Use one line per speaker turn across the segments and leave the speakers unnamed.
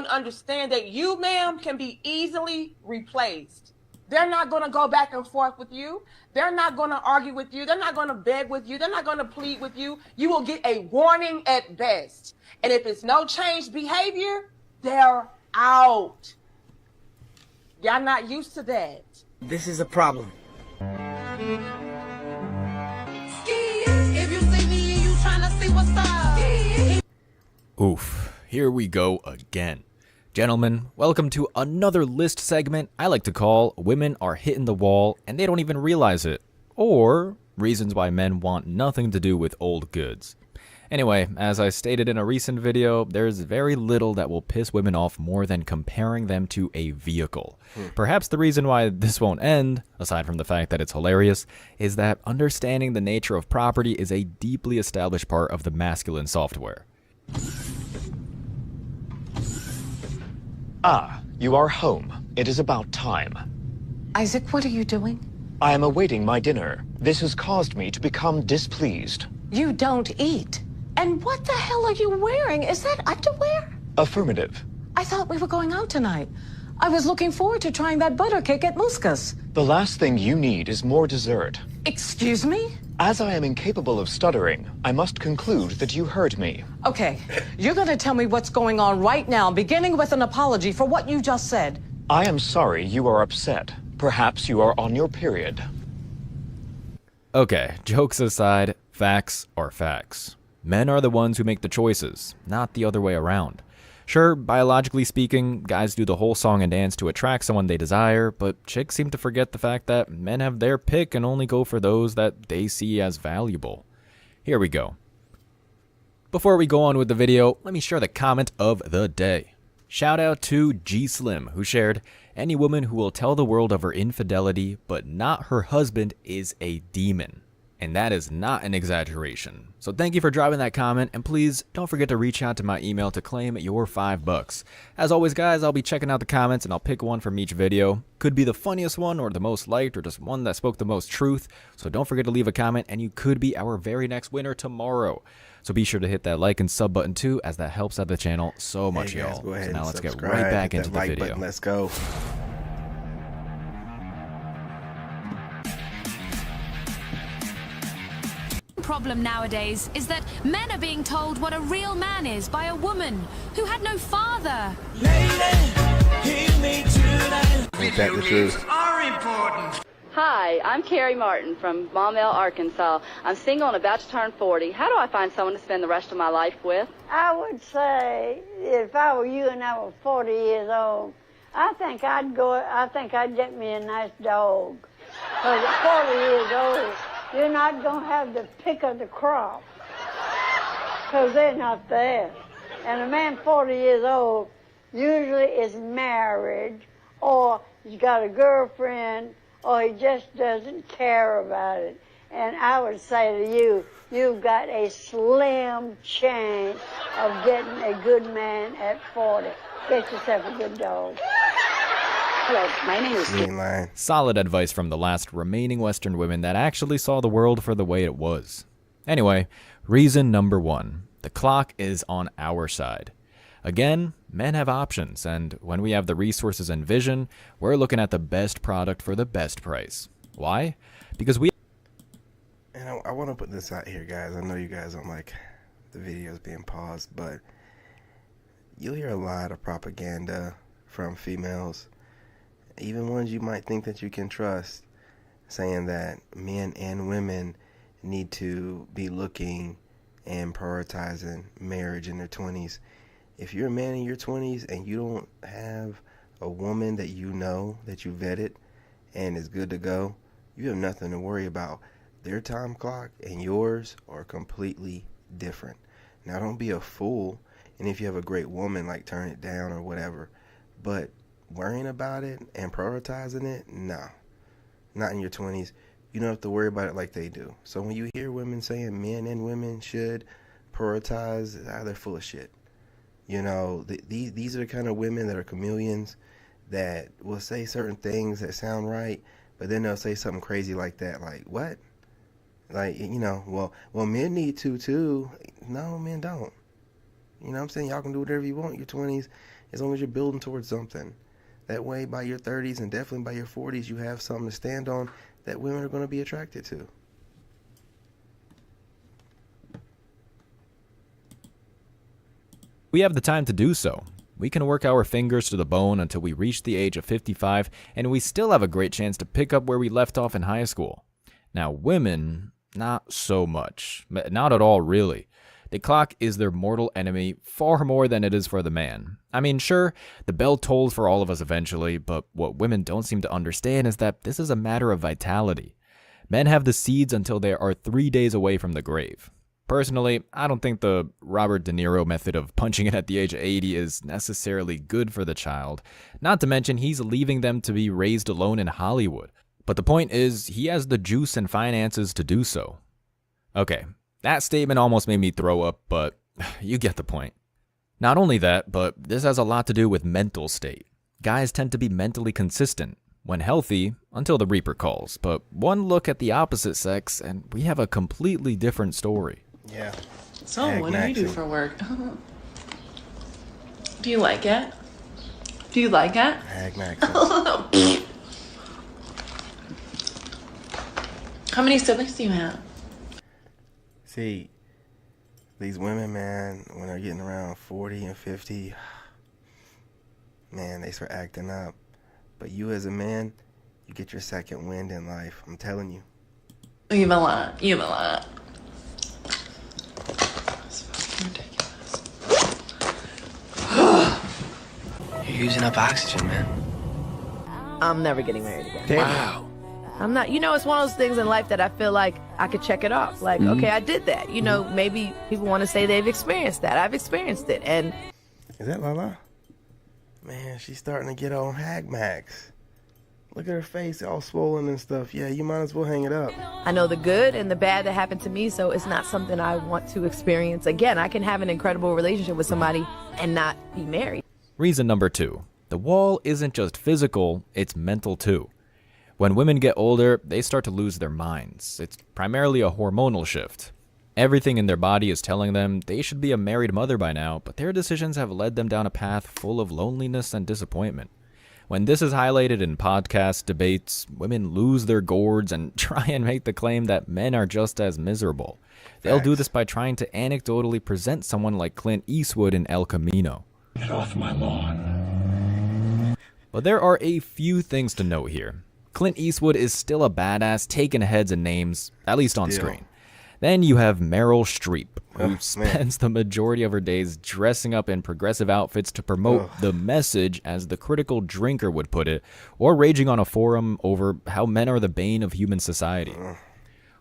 to understand that you, ma'am, can be easily replaced. They're not going to go back and forth with you. They're not going to argue with you. They're not going to beg with you. They're not going to plead with you. You will get a warning at best. And if it's no changed behavior, they're out. Y'all not used to that.
This is a problem.
If you see me and you tryna see what's up.
Oof, here we go again. Gentlemen, welcome to another list segment I like to call Women Are Hitting the Wall and They Don't Even Realize It, or Reasons Why Men Want Nothing to Do with Old Goods. Anyway, as I stated in a recent video, there's very little that will piss women off more than comparing them to a vehicle. Perhaps the reason why this won't end, aside from the fact that it's hilarious, is that understanding the nature of property is a deeply established part of the masculine software.
Ah, you are home. It is about time.
Isaac, what are you doing?
I am awaiting my dinner. This has caused me to become displeased.
You don't eat. And what the hell are you wearing? Is that underwear?
Affirmative.
I thought we were going out tonight. I was looking forward to trying that butter cake at Muska's.
The last thing you need is more dessert.
Excuse me?
As I am incapable of stuttering, I must conclude that you heard me.
Okay, you're gonna tell me what's going on right now, beginning with an apology for what you just said.
I am sorry you are upset. Perhaps you are on your period.
Okay, jokes aside, facts are facts. Men are the ones who make the choices, not the other way around. Sure, biologically speaking, guys do the whole song and dance to attract someone they desire, but chicks seem to forget the fact that men have their pick and only go for those that they see as valuable. Here we go. Before we go on with the video, let me share the comment of the day. Shout out to G Slim, who shared, "Any woman who will tell the world of her infidelity, but not her husband, is a demon." And that is not an exaggeration. So thank you for dropping that comment, and please don't forget to reach out to my email to claim your $5. As always, guys, I'll be checking out the comments and I'll pick one from each video. Could be the funniest one or the most liked or just one that spoke the most truth. So don't forget to leave a comment and you could be our very next winner tomorrow. So be sure to hit that like and sub button too, as that helps out the channel so much,
Hey guys,
y'all.
go ahead
So now
and
let's get
subscribe,
right back
hit
into
that
the
like
video.
button. Let's go.
Problem nowadays is that men are being told what a real man is by a woman who had no father.
Ain't that the truth?
Hi, I'm Carrie Martin from Maumelle, Arkansas. I'm single and about to turn 40. How do I find someone to spend the rest of my life with?
I would say if I were you and I were 40 years old, I think I'd get me a nice dog. Because at 40 years old, you're not going to have the pick of the crop. Because they're not there. And a man 40 years old usually is married, or he's got a girlfriend, or he just doesn't care about it. And I would say to you, you've got a slim chance of getting a good man at 40. Get yourself a good dog.
Hello, my name is...
You ain't lying.
Solid advice from the last remaining Western women that actually saw the world for the way it was. Anyway, reason number 1. The clock is on our side. Again, men have options, and when we have the resources and vision, we're looking at the best product for the best price. Why? Because we...
And I want to put this out here, guys. I know you guys don't like the videos being paused, but you'll hear a lot of propaganda from females, even ones you might think that you can trust, saying that men and women need to be looking and prioritizing marriage in their 20s. If you're a man in your 20s and you don't have a woman that you know, that you vetted and is good to go, you have nothing to worry about. Their time clock and yours are completely different. Now, don't be a fool, and if you have a great woman, like, turn it down or whatever, but worrying about it and prioritizing it, no, not in your 20s. You don't have to worry about it like they do. So when you hear women saying men and women should prioritize, they're full of shit. You know, these are the kind of women that are chameleons, that will say certain things that sound right, but then they'll say something crazy like that. Like, what? Like, you know, well, men need to too. No, men don't. You know what I'm saying? Y'all can do whatever you want in your 20s. as long as you're building towards something. That way, by your 30s and definitely by your 40s, you have something to stand on that women are going to be attracted to.
We have the time to do so. We can work our fingers to the bone until we reach the age of 55, and we still have a great chance to pick up where we left off in high school. Now, women, not so much. Not at all, really. The clock is their mortal enemy far more than it is for the man. I mean, sure, the bell tolls for all of us eventually, but what women don't seem to understand is that this is a matter of vitality. Men have the seeds until they are 3 days away from the grave. Personally, I don't think the Robert De Niro method of punching it at the age of 80 is necessarily good for the child. Not to mention, he's leaving them to be raised alone in Hollywood. But the point is, he has the juice and finances to do so. Okay, that statement almost made me throw up, but you get the point. Not only that, but this has a lot to do with mental state. Guys tend to be mentally consistent, when healthy, until the Reaper calls. But one look at the opposite sex, and we have a completely different story.
Yeah.
So, what do you do for work? Do you like it? Do you like it? How many siblings do you have?
See, these women, man, when they're getting around 40 and 50, man, they start acting up. But you as a man, you get your second wind in life. I'm telling you.
You have a lot. You have a lot.
You're using up oxygen, man.
I'm never getting married again.
Damn. Wow.
I'm not, it's one of those things in life that I feel like I could check it off. Like, okay, I did that. Maybe people want to say they've experienced that. I've experienced it. And
is that Lala? Man, she's starting to get on Hag Max. Look at her face, all swollen and stuff. Yeah, you might as well hang it up.
I know the good and the bad that happened to me, so it's not something I want to experience again. I can have an incredible relationship with somebody and not be married.
Reason number 2. The wall isn't just physical, it's mental too. When women get older, they start to lose their minds. It's primarily a hormonal shift. Everything in their body is telling them they should be a married mother by now, but their decisions have led them down a path full of loneliness and disappointment. When this is highlighted in podcast debates, women lose their gourds and try and make the claim that men are just as miserable. They'll do this by trying to anecdotally present someone like Clint Eastwood in El Camino.
Get off my lawn.
But there are a few things to note here. Clint Eastwood is still a badass taking heads and names, at least on screen. Then you have Meryl Streep, who spends the majority of her days dressing up in progressive outfits to promote the message, as the critical drinker would put it, or raging on a forum over how men are the bane of human society.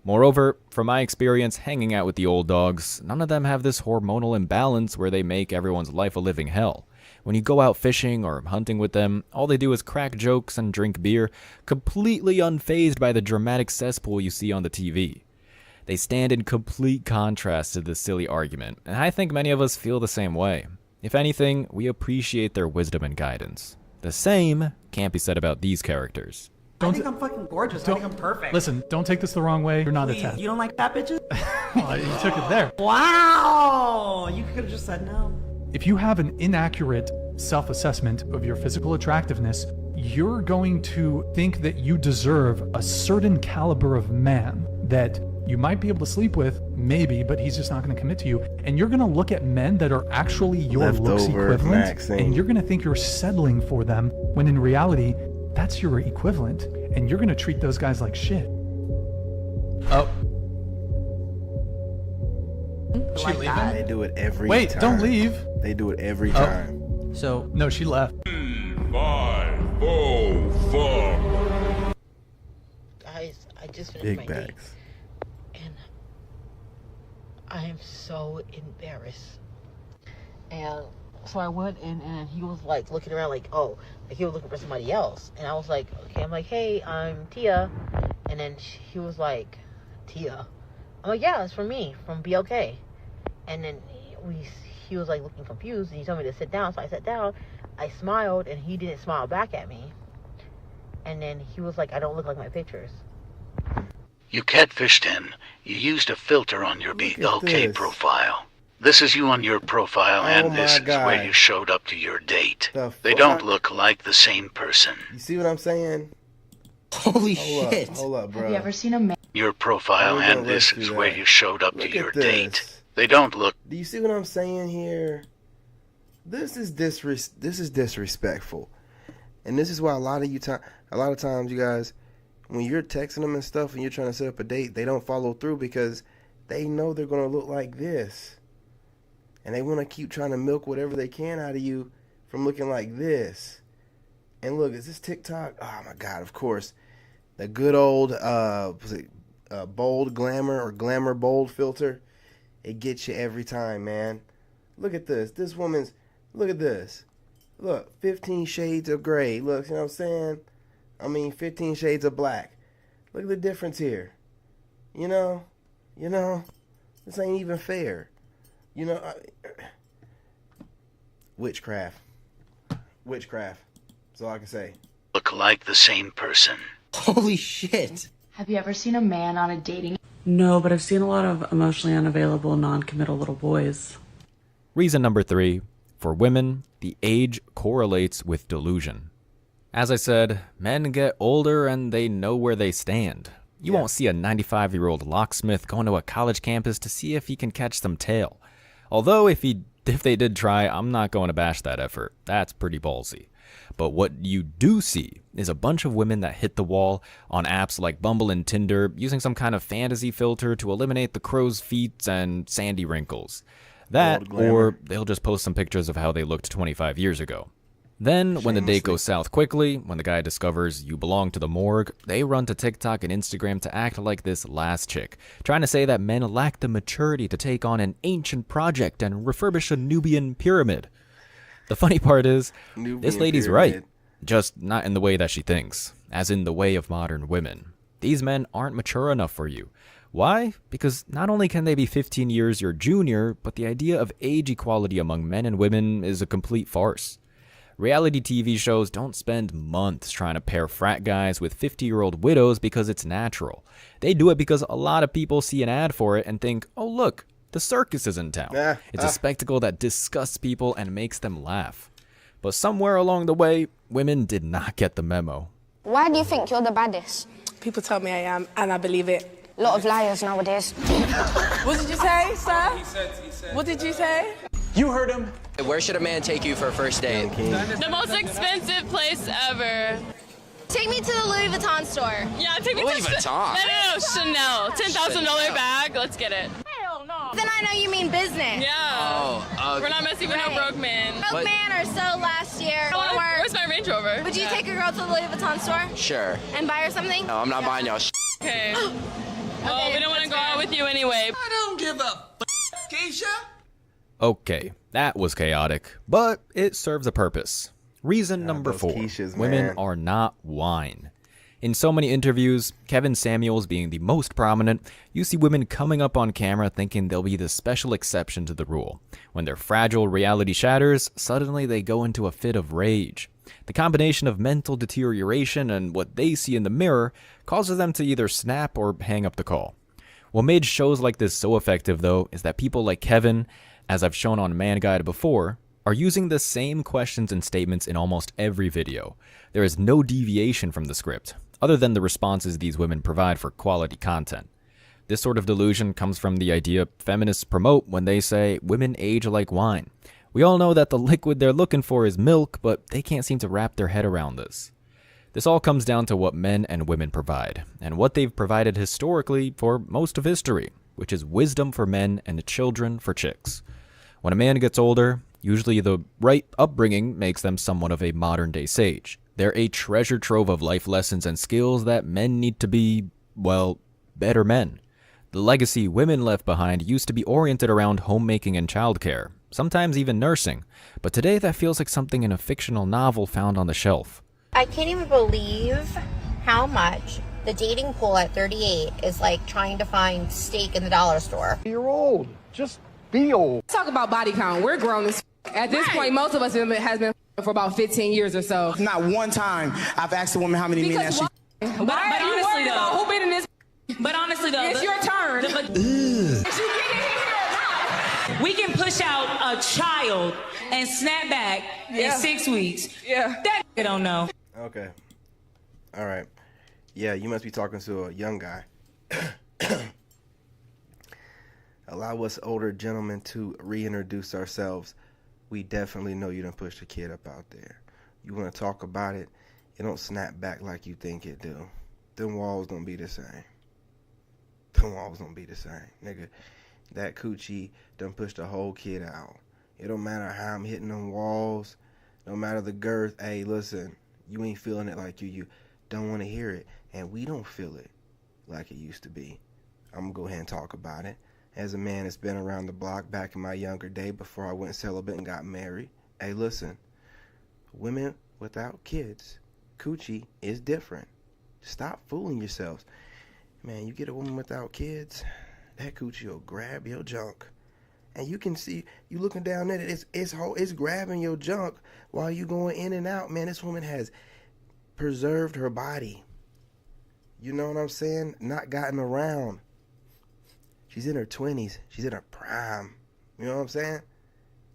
Moreover, from my experience hanging out with the old dogs, none of them have this hormonal imbalance where they make everyone's life a living hell. When you go out fishing or hunting with them, all they do is crack jokes and drink beer, completely unfazed by the dramatic cesspool you see on the TV. They stand in complete contrast to this silly argument, and I think many of us feel the same way. If anything, we appreciate their wisdom and guidance. The same can't be said about these characters.
I think I'm fucking gorgeous. I think I'm perfect.
Listen, don't take this the wrong way. You're not a 10.
You don't like fat bitches?
Well, you took it there.
Wow! You could have just said no.
If you have an inaccurate self-assessment of your physical attractiveness, you're going to think that you deserve a certain caliber of man that you might be able to sleep with, maybe, but he's just not going to commit to you. And you're going to look at men that are actually your looks equivalent, and you're going to think you're settling for them, when in reality, that's your equivalent, and you're going to treat those guys like shit. Oh.
She leaving? They do it every time.
Wait, don't leave.
They do it every time.
So, no, she left.
5, 4, 4.
Guys, I just finished my
Big
date,
bags.
and I am so embarrassed. And so I went in, and he was like looking around like, oh, like he was looking for somebody else. And I was like, okay, I'm like, hey, I'm Tia. And then he was like, Tia? I'm like, yeah, it's for me, from BLK. And then he was like looking confused, and he told me to sit down. So I sat down, I smiled, and he didn't smile back at me. And then he was like, I don't look like my pictures.
You catfished him. You used a filter on your BLK profile. This is you on your profile, and this is where you showed up to your date. They don't look like the same person.
You see what I'm saying?
Holy shit.
Hold up, bro.
Have you ever seen a man?
Your profile, and this is where you showed up to your date. They don't look.
Do you see what I'm saying here? This is disrespectful, and this is why a lot of times, you guys, when you're texting them and stuff, and you're trying to set up a date, they don't follow through because they know they're gonna look like this, and they want to keep trying to milk whatever they can out of you from looking like this. And look, is this TikTok? Oh my God! Of course, the good old bold glamour or glamour bold filter. It gets you every time, man. Look at this. This woman's, look at this. Look, 15 shades of gray. Look, you know what I'm saying? I mean, 15 shades of black. Look at the difference here. You know, this ain't even fair. You know, witchcraft. Witchcraft. That's all I can say.
Look like the same person.
Holy shit.
Have you ever seen a man on a dating?
No, but I've seen a lot of emotionally unavailable, non-committal little boys.
Reason number 3. For women, the age correlates with delusion. As I said, men get older and they know where they stand. You won't see a 95-year-old locksmith going to a college campus to see if he can catch some tail. Although if they did try, I'm not going to bash that effort. That's pretty ballsy. But what you do see is a bunch of women that hit the wall on apps like Bumble and Tinder using some kind of fantasy filter to eliminate the crow's feet and sandy wrinkles. That, or they'll just post some pictures of how they looked 25 years ago. Then, when the date goes south quickly, when the guy discovers you belong to the morgue, they run to TikTok and Instagram to act like this last chick, trying to say that men lack the maturity to take on an ancient project and refurbish a Nubian pyramid. The funny part is, this lady's right, just not in the way that she thinks, as in the way of modern women. These men aren't mature enough for you. Why? Because not only can they be 15 years your junior, but the idea of age equality among men and women is a complete farce. Reality TV shows don't spend months trying to pair frat guys with 50-year-old widows because it's natural. They do it because a lot of people see an ad for it and think, oh look, the circus is in town. It's a spectacle that disgusts people and makes them laugh. But somewhere along the way, women did not get the memo.
Why do you think you're the baddest?
People tell me I am, and I believe it.
A lot of liars nowadays.
What did you say, sir? He said. What did you say?
You heard him. Where should a man take you for a first date?
The most expensive place ever.
Take me to the Louis Vuitton store.
Yeah, take me
Louis
to
Vuitton?
No, Chanel. $10,000 bag. Let's get it.
Hell no. Then I know you mean business.
Yeah.
Oh,
We're not messing with no broke men.
Broke men are so last year.
Where's my Range Rover?
Would you take a girl to the Louis Vuitton store?
Sure.
And buy her something?
No, I'm not buying y'all
Okay. Well, we don't want to go out with you anyway.
I don't give a Keisha.
Okay, that was chaotic, but it serves a purpose. Reason number 4, women are not wine. In so many interviews, Kevin Samuels being the most prominent, you see women coming up on camera thinking they'll be the special exception to the rule. When their fragile reality shatters, suddenly they go into a fit of rage. The combination of mental deterioration and what they see in the mirror causes them to either snap or hang up the call. What made shows like this so effective, though, is that people like Kevin, as I've shown on Man Guide before, are using the same questions and statements in almost every video. There is no deviation from the script, other than the responses these women provide for quality content. This sort of delusion comes from the idea feminists promote when they say women age like wine. We all know that the liquid they're looking for is milk, but they can't seem to wrap their head around this. This all comes down to what men and women provide, and what they've provided historically for most of history, which is wisdom for men and children for chicks. When a man gets older, usually the right upbringing makes them somewhat of a modern-day sage. They're a treasure trove of life lessons and skills that men need to be, well, better men. The legacy women left behind used to be oriented around homemaking and childcare, sometimes even nursing, but today that feels like something in a fictional novel found on the shelf.
I can't even believe how much the dating pool at 38 is like trying to find steak in the dollar store.
You're old. Just be old.
Talk about body count. We're grown as at this point. Most of us has been for about 15 years or so.
Not one time I've asked a woman how many men that she.
But honestly though, who been in this?
But honestly though,
it's your turn.
We can push out a child and snap back in 6 weeks. Yeah. That nigga don't know.
Okay. All right. Yeah, you must be talking to a young guy. Allow us older gentlemen to reintroduce ourselves. We definitely know you done pushed a kid up out there. You want to talk about it, it don't snap back like you think it do. Them walls don't be the same. Them walls don't be the same. Nigga, that coochie done pushed a whole kid out. It don't matter how I'm hitting them walls. No matter the girth. Hey, listen, you ain't feeling it like you don't want to hear it. And we don't feel it like it used to be. I'm going to go ahead and talk about it. As a man that's been around the block back in my younger day before I went celibate and got married. Hey, listen, women without kids, coochie is different. Stop fooling yourselves. Man, you get a woman without kids, that coochie will grab your junk. And you can see, you looking down at it, it's grabbing your junk while you going in and out. Man, this woman has preserved her body. You know what I'm saying? Not gotten around. She's in her 20s. She's in her prime. You know what I'm saying?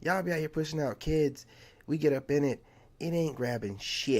Y'all be out here pushing out kids. We get up in it. It ain't grabbing shit.